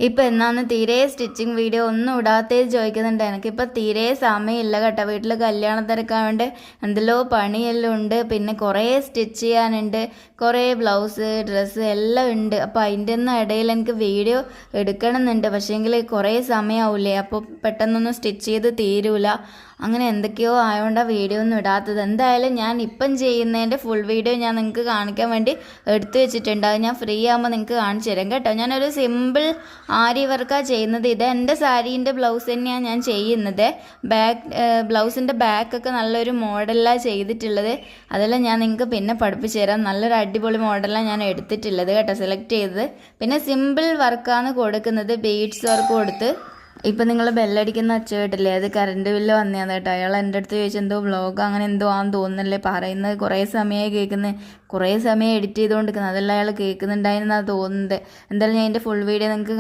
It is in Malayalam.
ഇപ്പം എന്നാന്ന് തീരെ സ്റ്റിച്ചിങ് വീഡിയോ ഒന്നും ഇടാത്തേ ചോദിക്കുന്നുണ്ട്. എനിക്കിപ്പോൾ തീരെ സമയമില്ല കേട്ടോ. വീട്ടിൽ കല്യാണ തിരക്കായതുകൊണ്ട് എന്തെല്ലോ പണിയെല്ലാം ഉണ്ട്. പിന്നെ കുറേ സ്റ്റിച്ച് ചെയ്യാനുണ്ട്, കുറേ ബ്ലൗസ് ഡ്രസ്സ് എല്ലാം ഉണ്ട്. അപ്പോൾ അതിൻ്റെ ഒന്നും ഇടയിൽ എനിക്ക് വീഡിയോ എടുക്കണമെന്നുണ്ട്. പക്ഷേങ്കിൽ കുറേ സമയമാവില്ലേ, അപ്പോൾ പെട്ടെന്നൊന്നും സ്റ്റിച്ച് ചെയ്ത് തീരൂല. അങ്ങനെ എന്തൊക്കെയോ ആയതുകൊണ്ടാണ് വീഡിയോ ഒന്നും ഇടാത്തത്. എന്തായാലും ഞാൻ ഇപ്പം ചെയ്യുന്നതിൻ്റെ ഫുൾ വീഡിയോ ഞാൻ നിങ്ങൾക്ക് കാണിക്കാൻ വേണ്ടി എടുത്തു വെച്ചിട്ടുണ്ട്. അത് ഞാൻ ഫ്രീ ആകുമ്പോൾ നിങ്ങൾക്ക് കാണിച്ചു തരാം കേട്ടോ. ഞാനൊരു സിമ്പിൾ ആരി വർക്കാണ് ചെയ്യുന്നത്. ഇത് എൻ്റെ സാരീൻ്റെ ബ്ലൗസ് തന്നെയാണ് ഞാൻ ചെയ്യുന്നത്. ബ്ലൗസിൻ്റെ ബാക്കൊക്കെ നല്ലൊരു മോഡലാണ് ചെയ്തിട്ടുള്ളത്. അതെല്ലാം ഞാൻ നിങ്ങൾക്ക് പിന്നെ പഠിപ്പിച്ചു തരാം. നല്ലൊരു അടിപൊളി മോഡലാണ് ഞാൻ എടുത്തിട്ടുള്ളത് കേട്ടോ, സെലക്ട് ചെയ്തത്. പിന്നെ സിമ്പിൾ വർക്കാണ് കൊടുക്കുന്നത്, ബീഡ്സ് വർക്ക് കൊടുത്ത്. ഇപ്പം നിങ്ങൾ ബെല്ലടിക്കുന്ന ഒച്ച കേട്ടില്ലേ, അത് കറണ്ട് ബില്ല് വന്നതാണ് കേട്ടോ. അയാൾ എൻ്റെ അടുത്ത് ചോദിച്ചു എന്തോ വ്ളോഗ് അങ്ങനെ എന്തോ ആണെന്ന് തോന്നുന്നല്ലേ പറയുന്നത്. കുറേ സമയമായി കേൾക്കുന്നത്, കുറേ സമയം എഡിറ്റ് ചെയ്തുകൊണ്ടിരിക്കുന്നത്, അതെല്ലാം അയാൾ കേൾക്കുന്നുണ്ടായിരുന്നാണ് തോന്നുന്നത്. എന്തായാലും ഞാൻ എൻ്റെ ഫുൾ വീഡിയോ നിങ്ങൾക്ക്